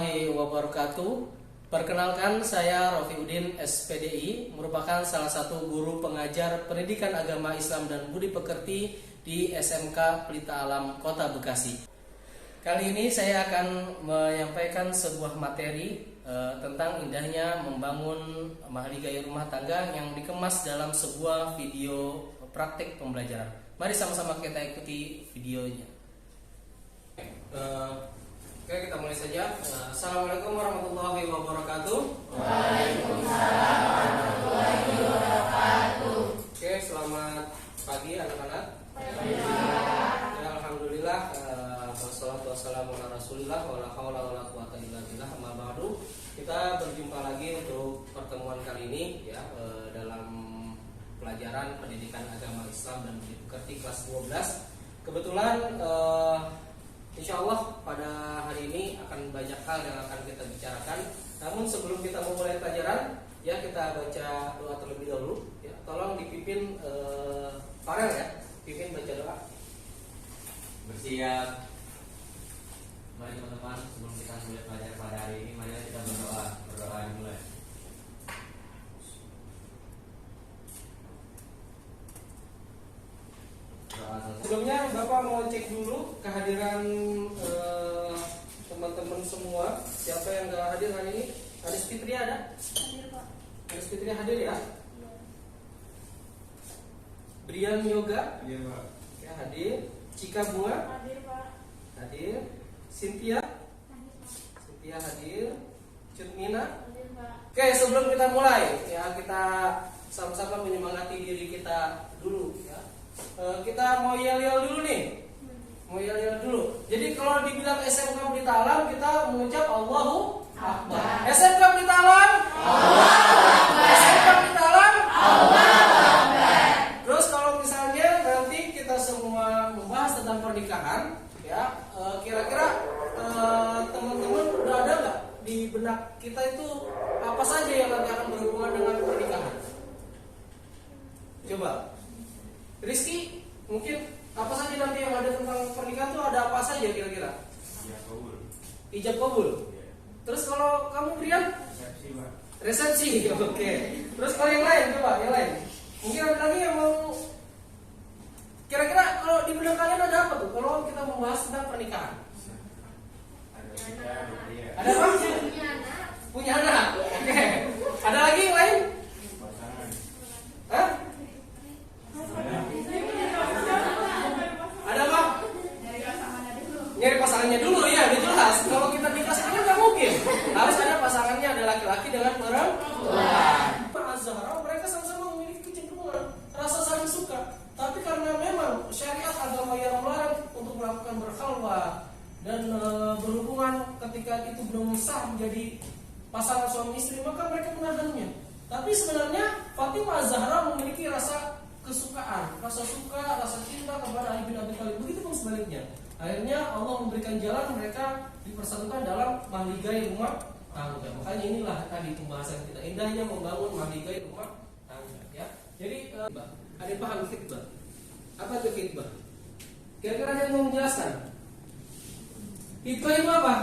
warahmatullahi wabarakatuh. Perkenalkan, saya Rofiuddin SPDI, merupakan salah satu guru pengajar pendidikan agama Islam dan budi pekerti di SMK Pelita Alam Kota Bekasi. Kali ini saya akan menyampaikan sebuah materi tentang indahnya membangun mahligai rumah tangga yang dikemas dalam sebuah video praktik pembelajaran. Mari sama-sama kita ikuti videonya. Oke, kita mulai saja. Assalamualaikum warahmatullahi wabarakatuh. Waalaikumsalam warahmatullahi wabarakatuh. Oke, selamat pagi anak-anak. Ya, alhamdulillah. Wassalatu wassalamu ala rasulillah wala haula wala quwata illa billah. Amma ba'du. Kita berjumpa lagi untuk pertemuan kali ini ya, dalam pelajaran pendidikan agama Islam dan budi pekerti kelas 12. Kebetulan insya Allah pada hari ini akan banyak hal yang akan kita bicarakan. Namun sebelum kita memulai pelajaran, ya kita baca doa terlebih dahulu. Ya, tolong dipimpin Farel ya, pimpin baca doa. Bersiap. Mari teman-teman, sebelum kita mulai pelajaran pada hari ini, mari kita berdoa. Berdoa dimulai. Sebelumnya Bapak mau cek dulu kehadiran teman-teman semua. Siapa yang gak hadir hari ini? Aris Fitri ada? Hadir, Pak. Aris Fitri hadir ya? Brian Yoga? Iya, Pak. Ya, hadir. Cika Bunga? Hadir, Pak. Hadir. Cynthia? Hadir, Pak. Cynthia hadir. Cutmina? Hadir, Pak. Oke, sebelum kita mulai ya, kita sama-sama menyemangati diri kita dulu ya. Kita mau yel-yel dulu nih. Mau yel-yel dulu. Jadi kalau dibilang SMK Pelita Alam, kita mengucap Allahu Akbar. SMK Pelita Alam, Allahu Akbar. SMK Pelita Alam, Allahu Akbar. Terus kalau misalnya nanti kita semua membahas tentang pernikahan, ya kira-kira teman-teman udah ada nggak di benak kita itu apa saja yang nanti akan berhubungan dengan pernikahan? Coba. Rizky, mungkin apa saja nanti yang ada tentang pernikahan itu ada apa saja kira-kira? Iya, kabul. Ijab kabul. Iya. Terus kalau kamu Brian? Resepsi, Pak. Resepsi, oke. Terus kalau yang lain, coba yang lain. Mungkin ada lagi yang mau. Kira-kira kalau di benak kalian ada apa tuh? Kalau kita membahas tentang pernikahan, Ada kita, ada dia. ada apa? Punya anak. Punya anak. Oke. Ada lagi yang lain? Pasangan. Hah? Ada apa? Nyari pasangannya dulu ya, udah jelas. Kalau kita nikah sekarang nggak mungkin. Harus ada pasangannya, ada laki-laki dengan perempuan. Az-Zahra mereka sama-sama memiliki kecenderungan rasa saling suka. Tapi karena memang syariat agama yang melarang untuk melakukan berkhalwat dan berhubungan ketika itu belum sah menjadi pasangan suami istri, maka mereka menahannya. Tapi sebenarnya Fatimah Az-Zahra memiliki rasa kesukaan, rasa suka, rasa cinta kepada Ali bin Abi Thalib. Begitu pun sebaliknya. Akhirnya Allah memberikan jalan mereka dipersatukan dalam mahligai rumah tangga. Makanya inilah tadi pembahasan kita, indahnya membangun mahligai rumah tangga. Ya. Jadi ada yang paham khitbah? Apa itu khitbah? Kira-kira ada yang mau menjelaskan? Khitbah itu apa?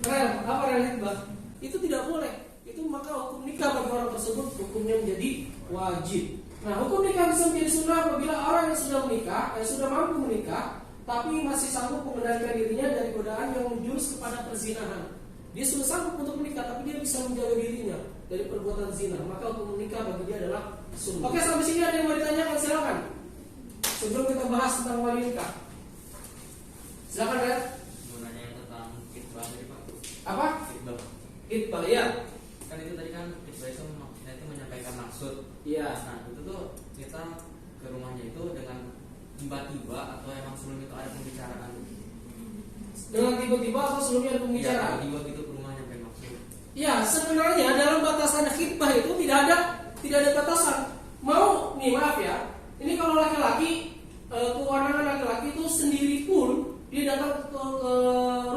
Rel, apa rel khitbah? Itu tidak boleh. Itu maka hukum nikah bagi orang tersebut hukumnya menjadi wajib. Nah, hukum nikah bisa menjadi sunnah apabila orang yang sudah menikah, yang sudah mampu menikah, tapi masih sanggup mengendalikan dirinya dari godaan yang menjurus kepada perzinahan. Dia sudah sanggup untuk menikah, tapi dia bisa menjaga dirinya dari perbuatan zina. Maka hukum menikah bagi dia adalah sunnah. Oke, sampai sini ada yang mau ditanyakan? Silakan. Sebelum kita bahas tentang wali nikah, silakan ya. Mau nanya tentang khitbah tadi, Pak. Apa? Khitbah. Khitbah ya. Kan itu tadi kan khitbah itu maksudnya itu menyampaikan maksud. Iya. Nah, itu tuh kita ke rumahnya itu dengan tiba-tiba atau emang sebelum itu ada pembicaraan? Dengan tiba-tiba atau sebelumnya ada pembicaraan? Ya, tiba-tiba gitu ke rumahnya sampai maksud. Ya, sebenarnya dalam batasan khitbah itu tidak ada batasan. Mau nih, maaf ya. Ini kalau laki-laki, kewenangan laki-laki itu sendiri pun dia datang ke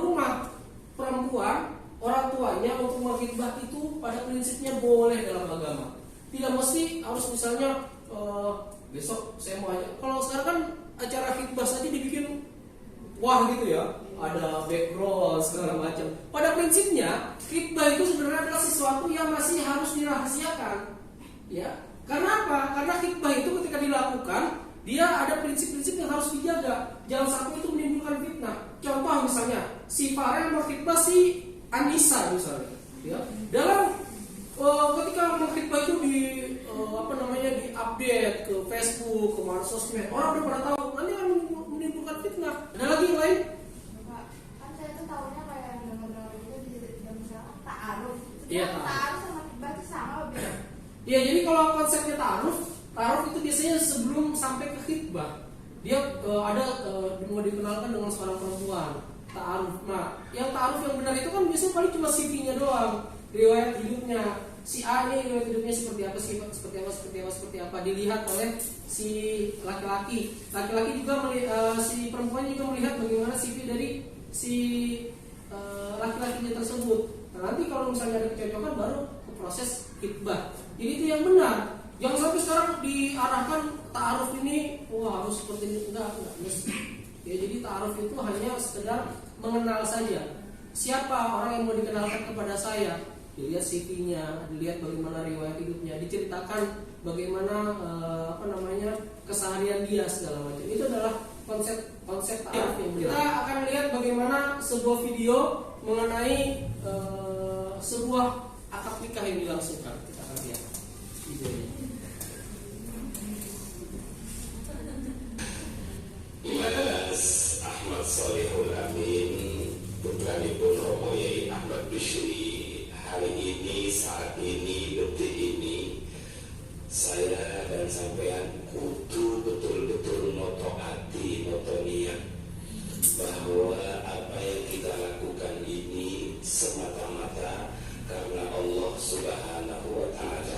rumah perempuan, orang tuanya untuk mengkhitbah itu pada prinsipnya boleh dalam agama. Tidak mesti harus misalnya besok saya mau aja. Kalau sekarang kan acara khitbah saja dibikin wah gitu ya. ada background segala macam. Pada prinsipnya khitbah itu sebenarnya adalah sesuatu yang masih harus dirahasiakan, ya. Karena apa? Karena khitbah itu ketika dilakukan dia ada prinsip-prinsip yang harus dijaga. Jangan sampai itu menimbulkan fitnah. Contoh misalnya si Farel mau khitbah si Anissa misalnya, ya. Dalam ketika mengkhitbah itu di di-update ke Facebook, ke mana sosmed, orang udah pada tahu, nanti akan menimbulkan fitnah. Ada lagi yang lain? Pak, kan saya tuh tahunya kayak dengar-dengar itu di misalnya ta'aruf. Iya, Ta'aruf sama khitbah itu sama beda. Iya, jadi kalau konsepnya ta'aruf itu biasanya sebelum sampai ke khitbah. Dia mau dikenalkan dengan seorang perempuan. Ta'aruf. Nah, yang ta'aruf yang benar itu kan biasanya paling cuma CV-nya doang, riwayat hidupnya. Si A ini riwayat hidupnya seperti apa, seperti apa dilihat oleh si laki-laki. Laki-laki juga si perempuan juga melihat bagaimana CV dari si laki-lakinya tersebut. Nah, nanti kalau misalnya ada kecocokan baru ke proses khitbah. Jadi itu yang benar. Jangan sampai sekarang diarahkan ta'aruf ini harus seperti ini, enggak mesti. Ya, jadi ta'aruf itu hanya sekedar mengenal saja. Siapa orang yang mau dikenalkan kepada saya? Dilihat CV-nya, dilihat bagaimana riwayat hidupnya, diceritakan bagaimana keseharian dia segala macam. Itu adalah konsep ta'aruf yang benar. Kita akan lihat bagaimana sebuah video mengenai sebuah akad nikah yang dilangsungkan. Kita akan lihat videonya. Mas Ahmad Solihul Amin, putranipun Romo Yai Ahmad Bishri. Hari ini, saat ini, detik ini, saya dan sampean kudu betul-betul noto hati, noto niat bahwa apa yang kita lakukan ini semata-mata karena Allah Subhanahu wa Ta'ala.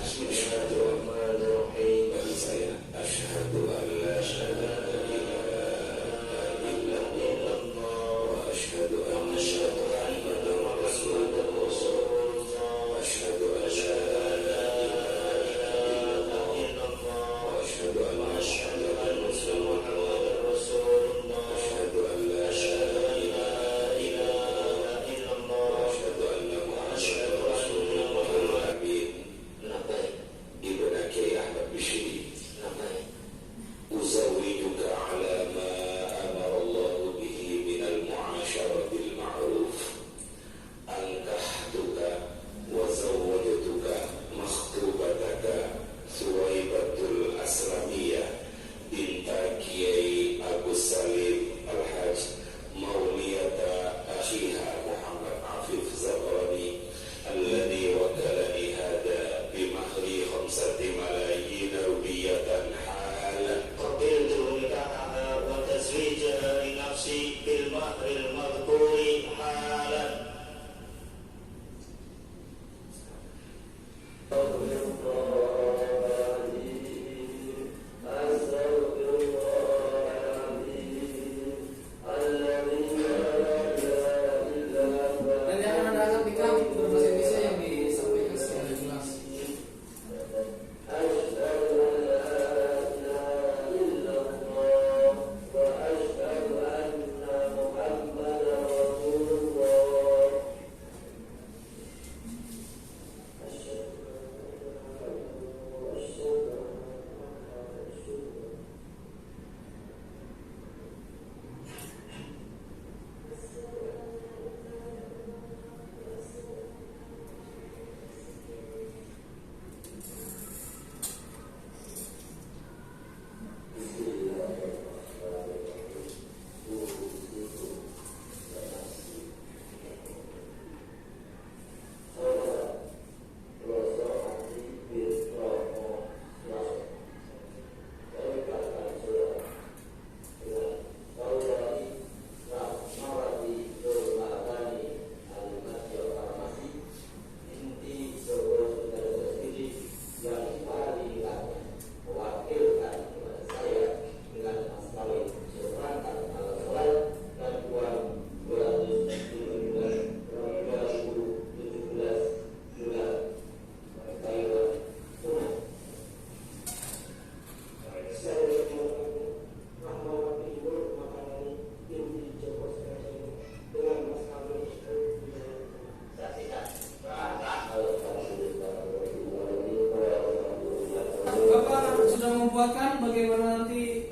membuatkan bagaimana nanti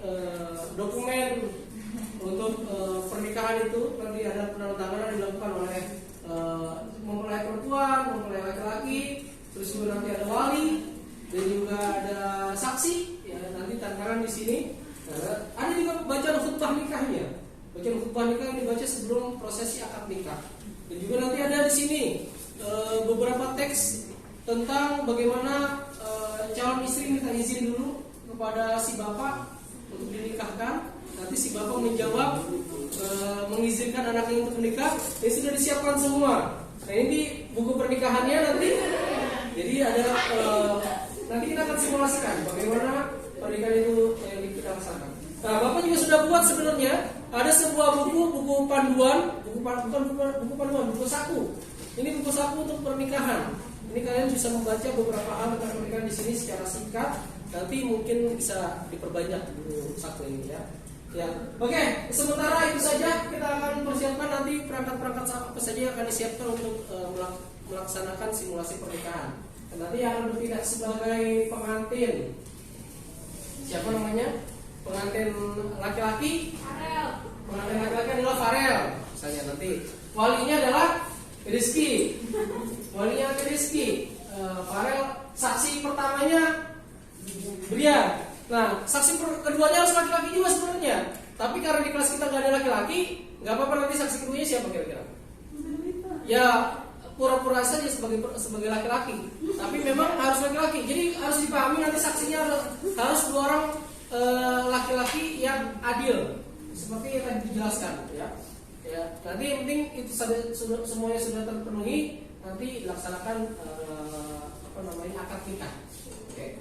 dokumen untuk pernikahan itu nanti ada penandatanganan dilakukan oleh mempelai perempuan, mempelai laki-laki, terus juga nanti ada wali dan juga ada saksi. Ya, nanti tantangan di sini. Ada juga bacaan khutbah nikahnya. Bacaan khutbah nikah yang dibaca sebelum prosesi akad nikah. Dan juga nanti ada di sini beberapa teks tentang bagaimana calon istri minta izin dulu kepada si bapak untuk dinikahkan. Nanti si bapak menjawab mengizinkan anaknya untuk menikah. Ini sudah disiapkan semua. Nah, ini buku pernikahannya nanti. Jadi ada nanti kita akan simulasikan bagaimana pernikahan itu yang kita laksanakan. Nah, bapak juga sudah buat sebenarnya ada sebuah buku panduan, buku saku. Ini buku saku untuk pernikahan. Ini kalian bisa membaca beberapa hal tentang pernikahan di sini secara singkat. Nanti mungkin bisa diperbanyak buku saku ini ya. Ya, oke. Sementara itu saja kita akan persiapkan nanti perangkat-perangkat apa saja yang akan disiapkan untuk melaksanakan simulasi pernikahan. Dan nanti yang akan bertindak sebagai pengantin. Siapa namanya? Pengantin laki-laki. Pengantin laki-laki adalah Farel. Misalnya nanti walinya adalah Rizky. Walinya Rizky. Farel saksi pertamanya Brian. Nah, saksi keduanya harus laki-laki juga sebenarnya. Tapi karena di kelas kita nggak ada laki-laki, nggak apa-apa nanti saksi keduanya siapa kira-kira? Ya pura-pura saja sebagai laki-laki. Tapi memang harus laki-laki. Jadi harus dipahami nanti saksinya harus dua orang laki-laki yang adil. Seperti yang tadi dijelaskan, ya. Ya, nanti yang penting itu semuanya sudah terpenuhi, nanti dilaksanakan akad nikah. Oke.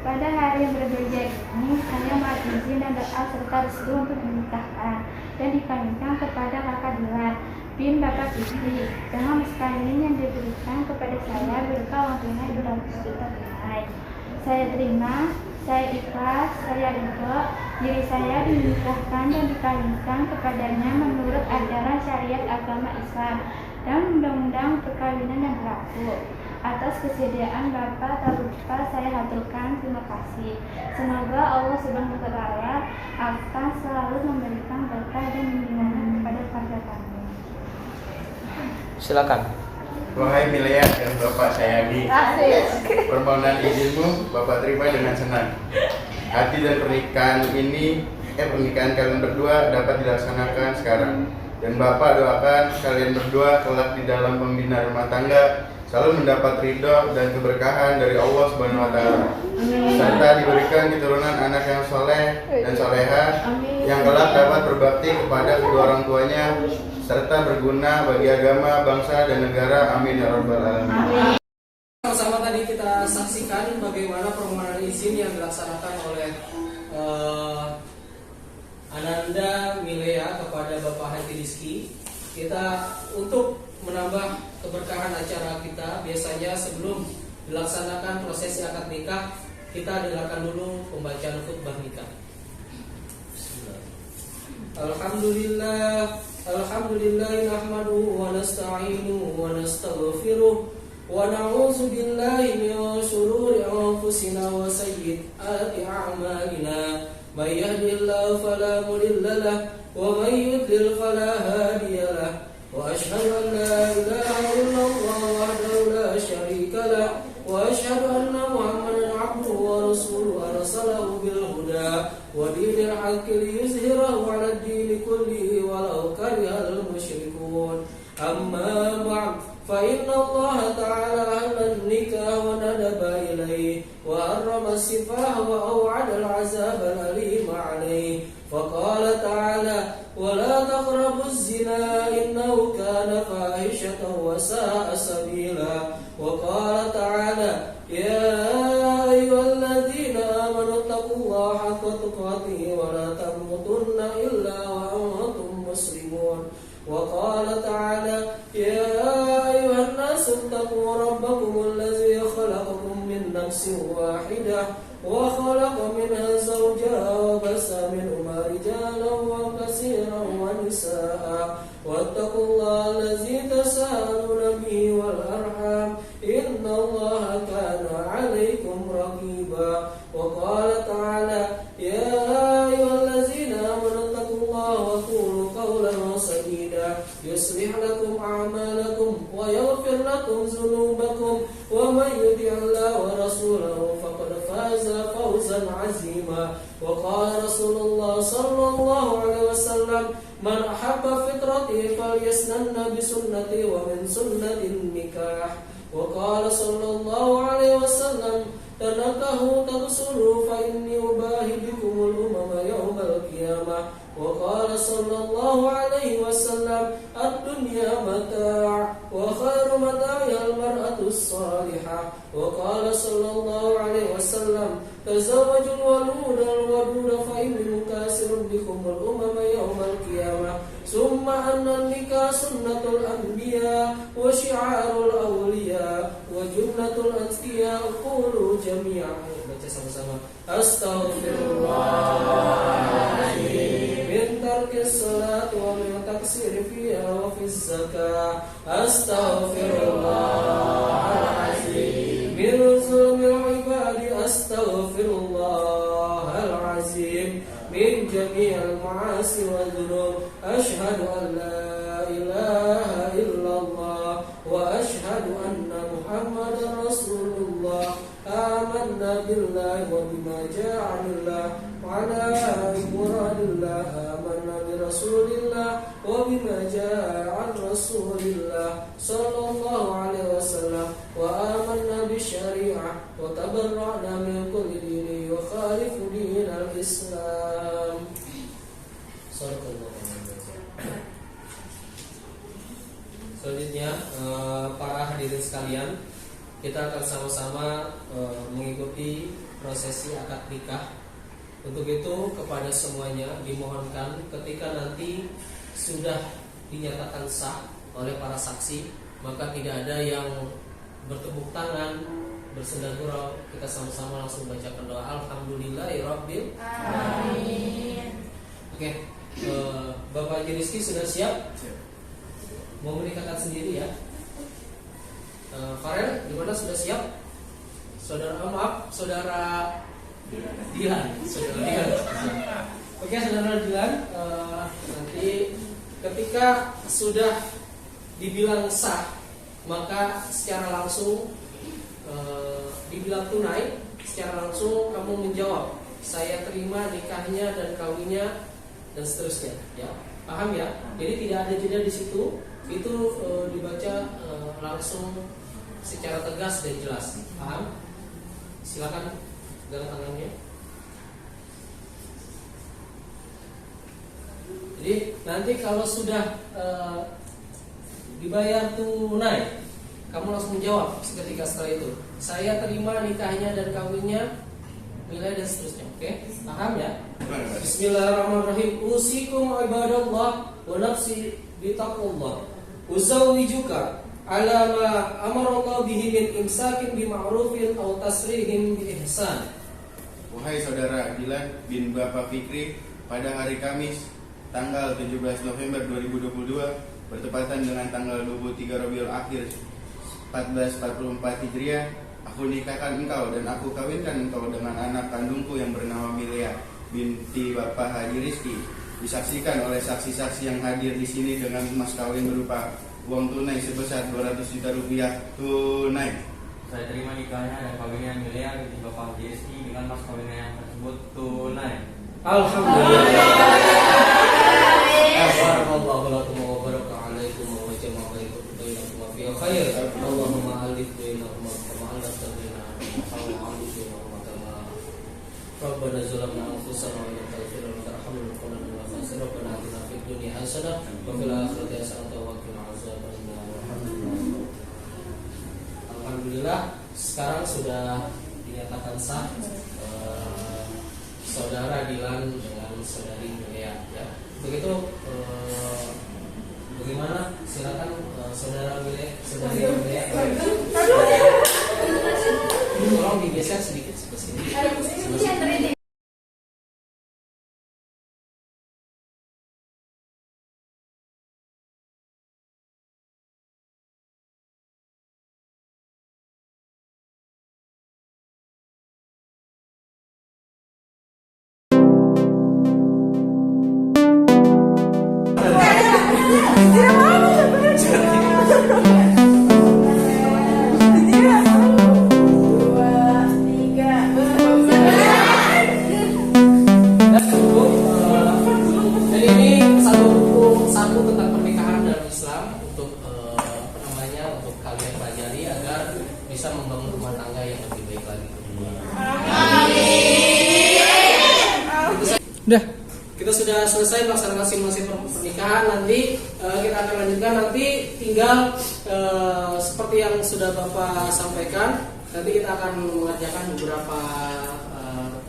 Pada hari yang berbahagia ini, saya mohon izin dan doa serta restu untuk menikahkan dan dikawinkan kepada kakak Dilan bin Bapak Istri dengan mas kawin yang diberikan kepada saya berupa uang tunai 200 juta tunai. Saya terima, saya ikhlas, saya ridho, diri saya dinikahkan dan dikawinkan kepadanya menurut ajaran syariat agama Islam dan undang-undang perkawinan yang berlaku. Atas kesediaan Bapak tak lupa saya haturkan terima kasih. Semoga Allah Subhanahu wa Ta'ala akan selalu memberikan berkah dan bimbingan kepada keluarga kami. Silakan. Wahai Milea dan Bapak sayangi, permohonan izinmu Bapak terima dengan senang. Hati dan pernikahan kalian berdua dapat dilaksanakan sekarang. Dan Bapak doakan kalian berdua kelak di dalam membina rumah tangga selalu mendapat ridho dan keberkahan dari Allah Subhanahu wa Ta'ala, serta diberikan keturunan anak yang soleh dan soleha yang kelak dapat berbakti kepada kedua orang tuanya serta berguna bagi agama, bangsa dan negara. Amin ya rabbal alamin. Sama-sama tadi kita saksikan bagaimana permohonan izin yang dilaksanakan oleh Ananda Milea kepada Bapak Haji Rizky. Kita untuk menambah keberkahan acara kita, biasanya sebelum dilaksanakan prosesi akad nikah, kita dengarkan dulu pembacaan khutbah nikah. Alhamdulillah, nahmaduhu wa nasta'inuhu wa nastaghfiruh wa na'udzu billahi min shururi anfusina wa sayyiati a'malina. May yahdihillahu fala mudilla lahu wa may yudlil fala hadiya lahu. وأشهد أن لا إله إلا الله وحده لا شريك له وأشهد أن محمدا عبده ورسوله أرسله بالهدى ودين الحق ليظهره على الدين كله ولو كره المشركون. أما بعد فإن الله تعالى أهل النكاح وندب حرم السفاح وأوعد العذاب الأليم عليه فقال تعالى ولا تقربوا الزنا إنه كان فاحشة وساء سبيلا وقال تعالى يا أيها الذين آمنوا اتقوا الله حق تقاته ولا تموتن إلا وأنتم مسلمون وقال تعالى يا أيها الناس اتقوا ربكم الذي خلقكم من نفس واحدة وخلق منها زوجها وبث منهما رجالا وكثيرا ونساء واتقوا الله الذي تساءلون به والأرحام إن الله كان عليكم رقيبا وقال تعالى يا أيها الذين آمنوا اتقوا الله وقولوا قولا سديدا يصلح لكم أعمالكم ويغفر لكم ذنوبكم ومن يطع الله ورسوله فقد فاز فوزا عظيما وقال رسول الله صلى الله عليه وسلم من أحب فطرتي فليسنن بسنتي ومن سنة النكاح وقال صلى الله عليه وسلم تنكحوا تغسلوا فإني أباهي بكم الأمم يوم القيامة وقال صلى الله عليه وسلم الدنيا متاع وخير متاعها المرأة الصالحة وقال صلى الله عليه وسلم تزوجوا الودود فإني مكاسر بكم الأمم يوم القيامة ثم أن النكاح سنة الأنبياء وشعار الأولياء وجنة الأتقياء قولوا جميعا أستغفر الله من ترك الصلاة ومن تقصير فيها وفي الزكاة أستغفر الله العظيم من ظلم العباد أستغفر الله العظيم من جميع المعاصي والذنوب أشهد أن لا إله إلا الله وأشهد أن محمدا رسول الله آمنا بالله وبما جاء عن الله وعلى مراد الله آمنا برسول الله وبما جاء عن رسول الله صلى الله عليه وسلم وآمنا بالشريعة وتبرأنا من كل دين يخالف دين الإسلام. Selanjutnya para hadirin sekalian, kita akan sama-sama mengikuti prosesi akad nikah. Untuk itu kepada semuanya dimohonkan ketika nanti sudah dinyatakan sah oleh para saksi, maka tidak ada yang bertepuk tangan, bersenda gurau. Kita sama-sama langsung bacakan doa Alhamdulillahirabbil alamin. Oke, Bapak Haji Rizky sudah siap? Mau menikahkan sendiri ya? Farel, gimana sudah siap? Saudara Dilan. Oke, saudara Dilan, nanti ketika sudah dibilang sah, maka secara langsung dibilang tunai, secara langsung kamu menjawab, saya terima nikahnya dan kawinnya dan seterusnya. Ya, paham ya? Jadi tidak ada jeda di situ. Itu dibaca langsung secara tegas dan jelas. Paham? Silakan dengan tangannya. Jadi nanti kalau sudah dibayar tunai, kamu langsung menjawab seketika setelah itu, saya terima nikahnya dan kawinnya, nilai dan seterusnya. Oke? Paham ya? Bismillahirrahmanirrahim. Usikum ibadallah wa nafsi bitaqullah. Uzawwijuka ala ma amarallahu bihi min imsakin bima'rufin aw tasrihim bi ihsan. Wahai saudara Dilan bin Bapak Fikri, pada hari Kamis tanggal 17 November 2022 bertepatan dengan tanggal 23 Rabiul Akhir 1444 Hijriah, aku nikahkan engkau dan aku kawinkan engkau dengan anak kandungku yang bernama Milia binti Bapak Haji Rizky. Disaksikan oleh saksi-saksi yang hadir di sini dengan mas kawin berupa uang tunai sebesar 200 juta rupiah tunai. Saya terima nikahnya dan kawinnya Milia binti Bapak Haji Rizky dengan mas kawinnya yang tersebut tunai. Alhamdulillah. Barakallahu lakum wa baraka alaikum wa jama'a bainakum wa fi khair. Allahumma alif bainahuma kama alafta bainana wa alif bainahuma kama Rabbana zalamna anfusana wa illam taghfir lana wa tarhamna lanakunanna minal khasirin. Rabbana atina fid dunya hasanah wa fil akhirati hasanah wa qina azabannar. Alhamdulillah, sekarang sudah dinyatakan sah saudara Dilan dengan saudari Milea, ya. Begitu, bagaimana? Silakan saudara Milea, saudari Milea. Tolong digeser sedikit ke sini. Udah, kita sudah selesai melaksanakan simulasi pernikahan. Nanti kita akan lanjutkan. Nanti tinggal seperti yang sudah Bapak sampaikan. Nanti kita akan mengerjakan beberapa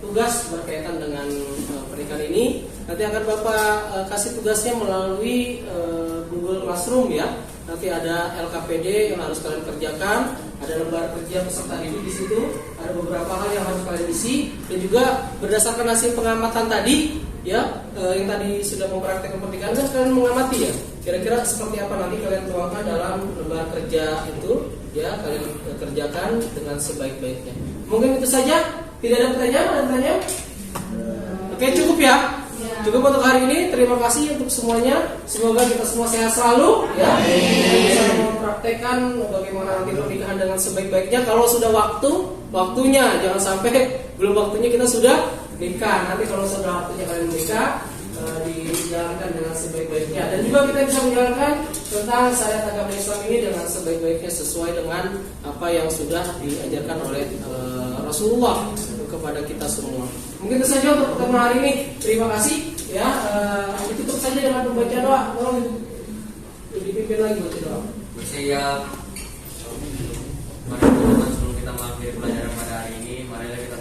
tugas berkaitan dengan pernikahan ini. Nanti akan Bapak kasih tugasnya melalui Google Classroom, ya. Nanti ada LKPD yang harus kalian kerjakan, ada lembar kerja peserta didik di situ, ada beberapa hal yang harus kalian isi, dan juga berdasarkan hasil pengamatan tadi, ya, yang tadi sudah mempraktekkan pernikahan, kan kalian mengamati, ya, kira-kira seperti apa nanti kalian tuangkan dalam lembar kerja itu, ya, kalian kerjakan dengan sebaik-baiknya. Mungkin itu saja. Tidak ada pertanyaan? Ada pertanyaan? Oke, cukup ya. Cukup untuk hari ini. Terima kasih untuk semuanya. Semoga kita semua sehat selalu, ya. Bisa mempraktekkan bagaimana nanti pernikahan dengan sebaik-baiknya. Kalau sudah waktunya, jangan sampai belum waktunya kita sudah nikah. Nanti kalau sudah waktunya kalian menikah, dijalankan dengan sebaik-baiknya. Dan juga kita bisa menjalankan tentang syariat agama Islam ini dengan sebaik-baiknya sesuai dengan apa yang sudah diajarkan oleh Rasulullah kepada kita semua. Mungkin itu saja untuk pertemuan hari ini. Terima kasih, ya. Ditutup saja dengan membaca doa. Tolong dipimpin lagi baca doa. Bersiap. Mari teman-teman, sebelum kita mengakhiri pelajaran pada hari ini, marilah kita